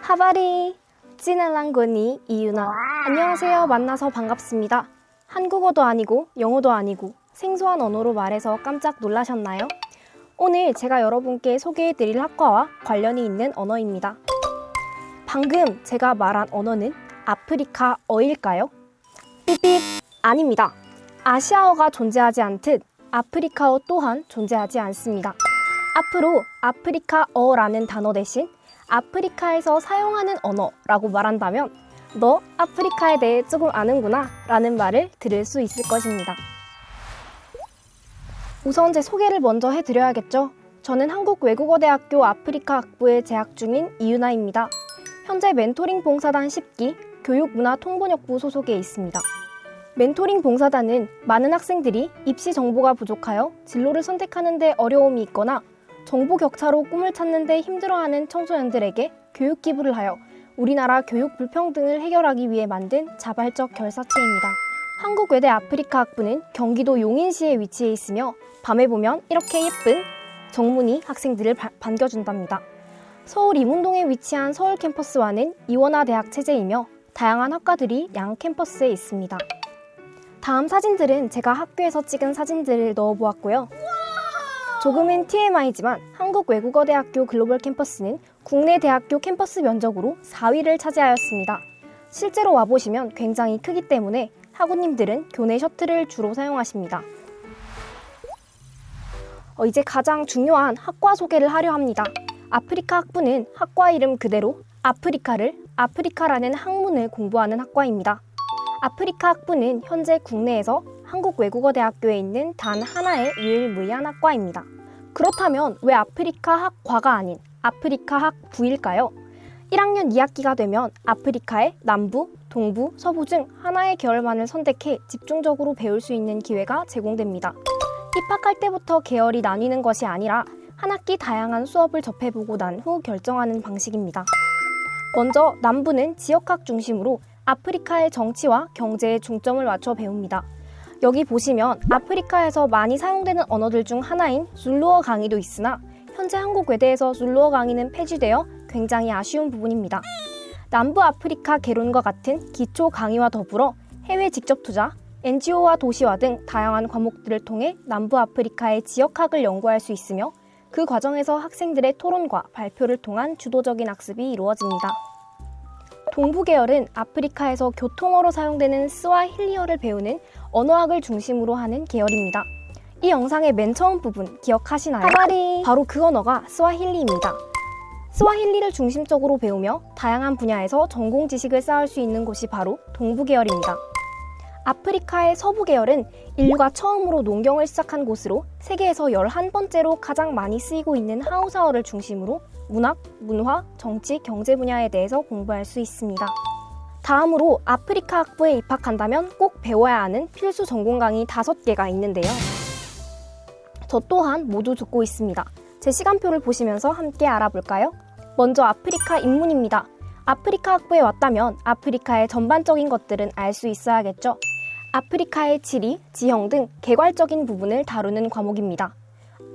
하바리 찌날랑거니 이유나. 안녕하세요. 만나서 반갑습니다. 한국어도 아니고 영어도 아니고 생소한 언어로 말해서 깜짝 놀라셨나요? 오늘 제가 여러분께 소개해드릴 학과와 관련이 있는 언어입니다. 방금 제가 말한 언어는 아프리카어일까요? 삐삐 아닙니다. 아시아어가 존재하지 않듯 아프리카어 또한 존재하지 않습니다. 앞으로 아프리카어라는 단어 대신 아프리카에서 사용하는 언어라고 말한다면 너 아프리카에 대해 조금 아는구나 라는 말을 들을 수 있을 것입니다. 우선 제 소개를 먼저 해드려야겠죠. 저는 한국외국어대학교 아프리카학부에 재학 중인 이유나입니다. 현재 멘토링 봉사단 10기 교육문화통번역부 소속에 있습니다. 멘토링 봉사단은 많은 학생들이 입시 정보가 부족하여 진로를 선택하는 데 어려움이 있거나 정보 격차로 꿈을 찾는 데 힘들어하는 청소년들에게 교육 기부를 하여 우리나라 교육 불평등을 해결하기 위해 만든 자발적 결사체입니다. 한국외대 아프리카학부는 경기도 용인시에 위치해 있으며 밤에 보면 이렇게 예쁜 정문이 학생들을 반겨준답니다. 서울 이문동에 위치한 서울 캠퍼스와는 이원화대학 체제이며 다양한 학과들이 양 캠퍼스에 있습니다. 다음 사진들은 제가 학교에서 찍은 사진들을 넣어보았고요. 조금은 TMI지만 한국외국어대학교 글로벌 캠퍼스는 국내 대학교 캠퍼스 면적으로 4위를 차지하였습니다. 실제로 와보시면 굉장히 크기 때문에 학우님들은 교내 셔틀을 주로 사용하십니다. 이제 가장 중요한 학과 소개를 하려 합니다. 아프리카 학부는 학과 이름 그대로 아프리카를 아프리카라는 학문을 공부하는 학과입니다. 아프리카 학부는 현재 국내에서 한국외국어대학교에 있는 단 하나의 유일무이한 학과입니다. 그렇다면 왜 아프리카 학과가 아닌 아프리카 학부일까요? 1학년 2학기가 되면 아프리카의 남부, 동부, 서부 중 하나의 계열만을 선택해 집중적으로 배울 수 있는 기회가 제공됩니다. 입학할 때부터 계열이 나뉘는 것이 아니라 한 학기 다양한 수업을 접해보고 난 후 결정하는 방식입니다. 먼저 남부는 지역학 중심으로 아프리카의 정치와 경제에 중점을 맞춰 배웁니다. 여기 보시면 아프리카에서 많이 사용되는 언어들 중 하나인 술루어 강의도 있으나 현재 한국외대에서 술루어 강의는 폐지되어 굉장히 아쉬운 부분입니다. 남부 아프리카 개론과 같은 기초 강의와 더불어 해외 직접 투자, NGO와 도시화 등 다양한 과목들을 통해 남부 아프리카의 지역학을 연구할 수 있으며 그 과정에서 학생들의 토론과 발표를 통한 주도적인 학습이 이루어집니다. 동부 계열은 아프리카에서 교통어로 사용되는 스와힐리어를 배우는 언어학을 중심으로 하는 계열입니다. 이 영상의 맨 처음 부분 기억하시나요? 하바리! 바로 그 언어가 스와힐리입니다. 스와힐리를 중심적으로 배우며 다양한 분야에서 전공 지식을 쌓을 수 있는 곳이 바로 동부 계열입니다. 아프리카의 서부 계열은 인류가 처음으로 농경을 시작한 곳으로 세계에서 11번째로 가장 많이 쓰이고 있는 하우사어를 중심으로 문학, 문화, 정치, 경제 분야에 대해서 공부할 수 있습니다. 다음으로 아프리카 학부에 입학한다면 꼭 배워야 하는 필수 전공 강의 5개가 있는데요. 저 또한 모두 듣고 있습니다. 제 시간표를 보시면서 함께 알아볼까요? 먼저 아프리카 입문입니다. 아프리카 학부에 왔다면 아프리카의 전반적인 것들은 알 수 있어야겠죠. 아프리카의 지리, 지형 등 개괄적인 부분을 다루는 과목입니다.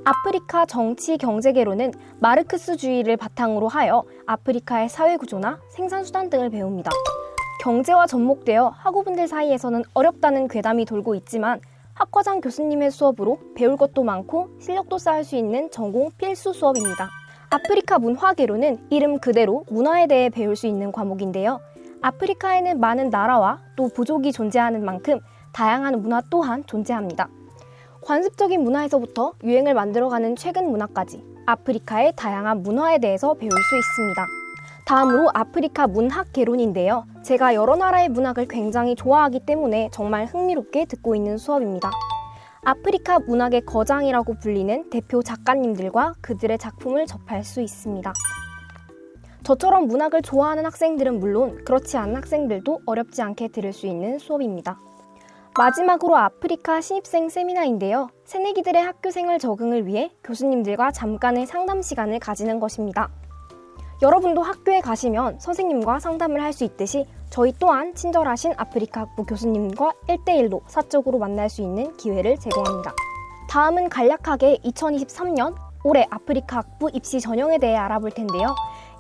아프리카 정치 경제개론은 마르크스주의를 바탕으로 하여 아프리카의 사회구조나 생산수단 등을 배웁니다. 경제와 접목되어 학우분들 사이에서는 어렵다는 괴담이 돌고 있지만 학과장 교수님의 수업으로 배울 것도 많고 실력도 쌓을 수 있는 전공 필수 수업입니다. 아프리카 문화개론은 이름 그대로 문화에 대해 배울 수 있는 과목인데요. 아프리카에는 많은 나라와 또 부족이 존재하는 만큼 다양한 문화 또한 존재합니다. 관습적인 문화에서부터 유행을 만들어가는 최근 문화까지 아프리카의 다양한 문화에 대해서 배울 수 있습니다. 다음으로 아프리카 문학 개론인데요. 제가 여러 나라의 문학을 굉장히 좋아하기 때문에 정말 흥미롭게 듣고 있는 수업입니다. 아프리카 문학의 거장이라고 불리는 대표 작가님들과 그들의 작품을 접할 수 있습니다. 저처럼 문학을 좋아하는 학생들은 물론 그렇지 않은 학생들도 어렵지 않게 들을 수 있는 수업입니다. 마지막으로 아프리카 신입생 세미나인데요. 새내기들의 학교 생활 적응을 위해 교수님들과 잠깐의 상담 시간을 가지는 것입니다. 여러분도 학교에 가시면 선생님과 상담을 할 수 있듯이 저희 또한 친절하신 아프리카 학부 교수님과 1대1로 사적으로 만날 수 있는 기회를 제공합니다. 다음은 간략하게 2023년 올해 아프리카 학부 입시 전형에 대해 알아볼 텐데요.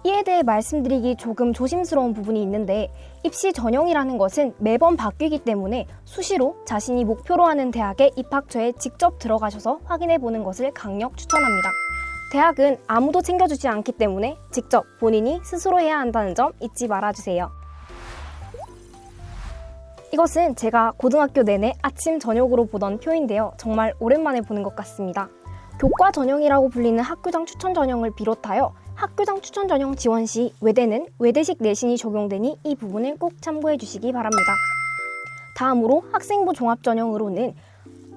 이에 대해 말씀드리기 조금 조심스러운 부분이 있는데 입시 전형이라는 것은 매번 바뀌기 때문에 수시로 자신이 목표로 하는 대학의 입학처에 직접 들어가셔서 확인해 보는 것을 강력 추천합니다. 대학은 아무도 챙겨주지 않기 때문에 직접 본인이 스스로 해야 한다는 점 잊지 말아주세요. 이것은 제가 고등학교 내내 아침 저녁으로 보던 표인데요. 정말 오랜만에 보는 것 같습니다. 교과 전형이라고 불리는 학교장 추천 전형을 비롯하여 학교장 추천 전형 지원 시 외대는 외대식 내신이 적용되니 이 부분을 꼭 참고해 주시기 바랍니다. 다음으로 학생부 종합 전형으로는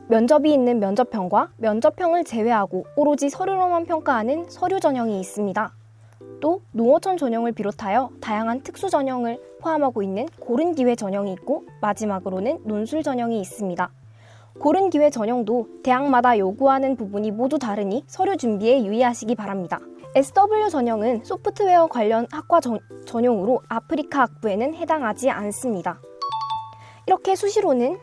면접이 있는 면접형과 면접형을 제외하고 오로지 서류로만 평가하는 서류 전형이 있습니다. 또 농어촌 전형을 비롯하여 다양한 특수 전형을 포함하고 있는 고른 기회 전형이 있고 마지막으로는 논술 전형이 있습니다. 고른 기회 전형도 대학마다 요구하는 부분이 모두 다르니 서류 준비에 유의하시기 바랍니다. SW 전형은 소프트웨어 관련 학과 전용으로 아프리카 학부에는 해당하지 않습니다. 이렇게 수시로는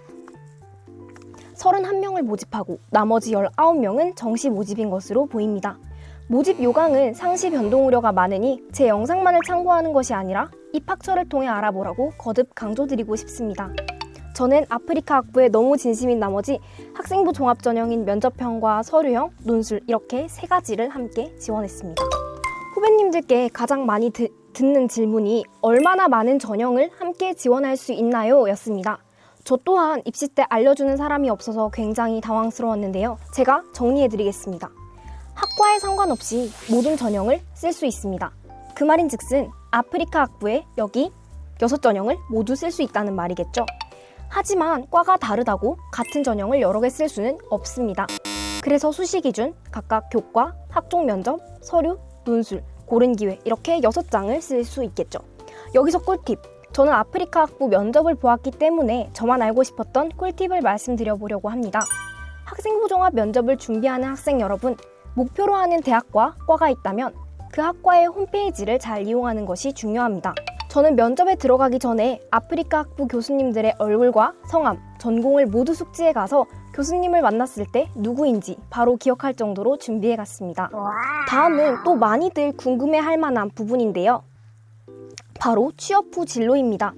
31명을 모집하고 나머지 19명은 정시 모집인 것으로 보입니다. 모집 요강은 상시 변동 우려가 많으니 제 영상만을 참고하는 것이 아니라 입학처를 통해 알아보라고 거듭 강조드리고 싶습니다. 저는 아프리카 학부에 너무 진심인 나머지 학생부 종합 전형인 면접형과 서류형, 논술 이렇게 3가지를 함께 지원했습니다. 후배님들께 가장 많이 듣는 질문이 얼마나 많은 전형을 함께 지원할 수 있나요? 였습니다. 저 또한 입시 때 알려주는 사람이 없어서 굉장히 당황스러웠는데요. 제가 정리해드리겠습니다. 학과에 상관없이 모든 전형을 쓸 수 있습니다. 그 말인즉슨 아프리카 학부에 여기 6전형을 모두 쓸 수 있다는 말이겠죠. 하지만 과가 다르다고 같은 전형을 여러 개 쓸 수는 없습니다. 그래서 수시 기준 각각 교과, 학종 면접, 서류, 논술, 고른 기회 이렇게 6장을 쓸 수 있겠죠. 여기서 꿀팁! 저는 아프리카 학부 면접을 보았기 때문에 저만 알고 싶었던 꿀팁을 말씀드려 보려고 합니다. 학생부 종합 면접을 준비하는 학생 여러분, 목표로 하는 대학과 과가 있다면 그 학과의 홈페이지를 잘 이용하는 것이 중요합니다. 저는 면접에 들어가기 전에 아프리카 학부 교수님들의 얼굴과 성함, 전공을 모두 숙지해 가서 교수님을 만났을 때 누구인지 바로 기억할 정도로 준비해 갔습니다. 다음은 또 많이들 궁금해할 만한 부분인데요. 바로 취업 후 진로입니다.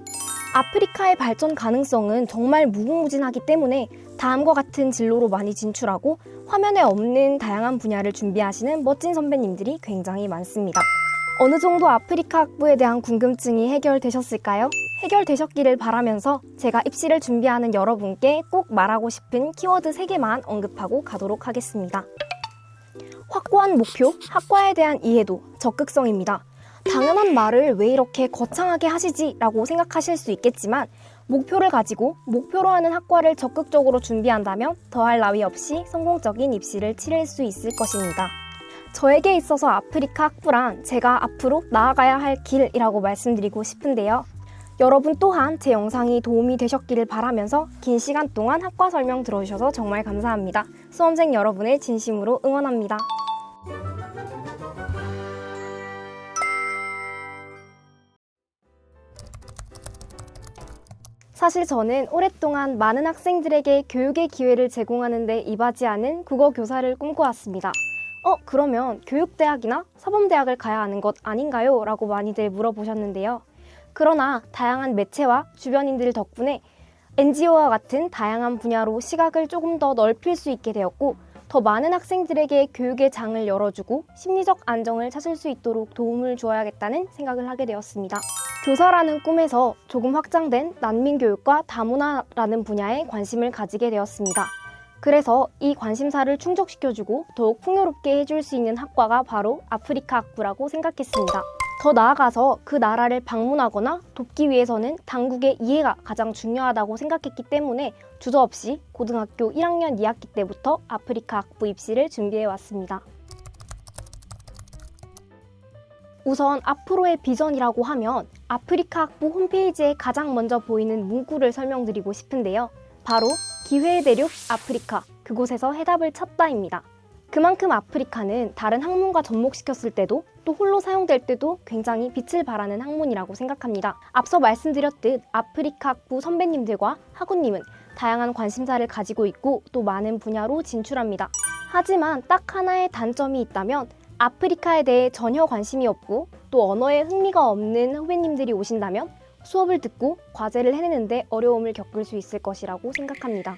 아프리카의 발전 가능성은 정말 무궁무진하기 때문에 다음과 같은 진로로 많이 진출하고 화면에 없는 다양한 분야를 준비하시는 멋진 선배님들이 굉장히 많습니다. 어느 정도 아프리카 학부에 대한 궁금증이 해결되셨을까요? 해결되셨기를 바라면서 제가 입시를 준비하는 여러분께 꼭 말하고 싶은 키워드 3개만 언급하고 가도록 하겠습니다. 확고한 목표, 학과에 대한 이해도, 적극성입니다. 당연한 말을 왜 이렇게 거창하게 하시지? 라고 생각하실 수 있겠지만 목표를 가지고 목표로 하는 학과를 적극적으로 준비한다면 더할 나위 없이 성공적인 입시를 치를 수 있을 것입니다. 저에게 있어서 아프리카 학부란 제가 앞으로 나아가야 할 길이라고 말씀드리고 싶은데요. 여러분 또한 제 영상이 도움이 되셨기를 바라면서 긴 시간 동안 학과 설명 들어주셔서 정말 감사합니다. 수험생 여러분을 진심으로 응원합니다. 사실 저는 오랫동안 많은 학생들에게 교육의 기회를 제공하는 데 이바지하는 국어 교사를 꿈꿔왔습니다. 그러면 교육대학이나 사범대학을 가야 하는 것 아닌가요? 라고 많이들 물어보셨는데요. 그러나 다양한 매체와 주변인들 덕분에 NGO와 같은 다양한 분야로 시각을 조금 더 넓힐 수 있게 되었고 더 많은 학생들에게 교육의 장을 열어주고 심리적 안정을 찾을 수 있도록 도움을 주어야겠다는 생각을 하게 되었습니다. 교사라는 꿈에서 조금 확장된 난민교육과 다문화라는 분야에 관심을 가지게 되었습니다. 그래서 이 관심사를 충족시켜주고 더욱 풍요롭게 해줄 수 있는 학과가 바로 아프리카 학부라고 생각했습니다. 더 나아가서 그 나라를 방문하거나 돕기 위해서는 당국의 이해가 가장 중요하다고 생각했기 때문에 주저없이 고등학교 1학년 2학기 때부터 아프리카 학부 입시를 준비해왔습니다. 우선 앞으로의 비전이라고 하면 아프리카 학부 홈페이지에 가장 먼저 보이는 문구를 설명드리고 싶은데요. 바로 기회의 대륙 아프리카, 그곳에서 해답을 찾다입니다. 그만큼 아프리카는 다른 학문과 접목시켰을 때도 또 홀로 사용될 때도 굉장히 빛을 발하는 학문이라고 생각합니다. 앞서 말씀드렸듯 아프리카 학부 선배님들과 학우님은 다양한 관심사를 가지고 있고 또 많은 분야로 진출합니다. 하지만 딱 하나의 단점이 있다면 아프리카에 대해 전혀 관심이 없고 또 언어에 흥미가 없는 후배님들이 오신다면 수업을 듣고 과제를 해내는데 어려움을 겪을 수 있을 것이라고 생각합니다.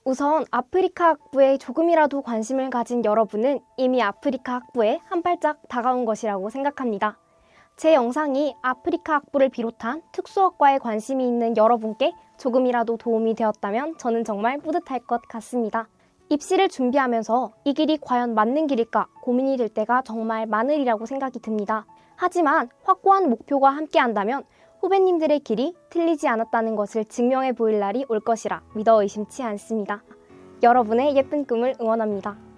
우선 아프리카 학부에 조금이라도 관심을 가진 여러분은 이미 아프리카 학부에 한 발짝 다가온 것이라고 생각합니다. 제 영상이 아프리카 학부를 비롯한 특수학과에 관심이 있는 여러분께 조금이라도 도움이 되었다면 저는 정말 뿌듯할 것 같습니다. 입시를 준비하면서 이 길이 과연 맞는 길일까 고민이 될 때가 정말 많으리라고 생각이 듭니다. 하지만 확고한 목표가 함께한다면 후배님들의 길이 틀리지 않았다는 것을 증명해 보일 날이 올 것이라 믿어 의심치 않습니다. 여러분의 예쁜 꿈을 응원합니다.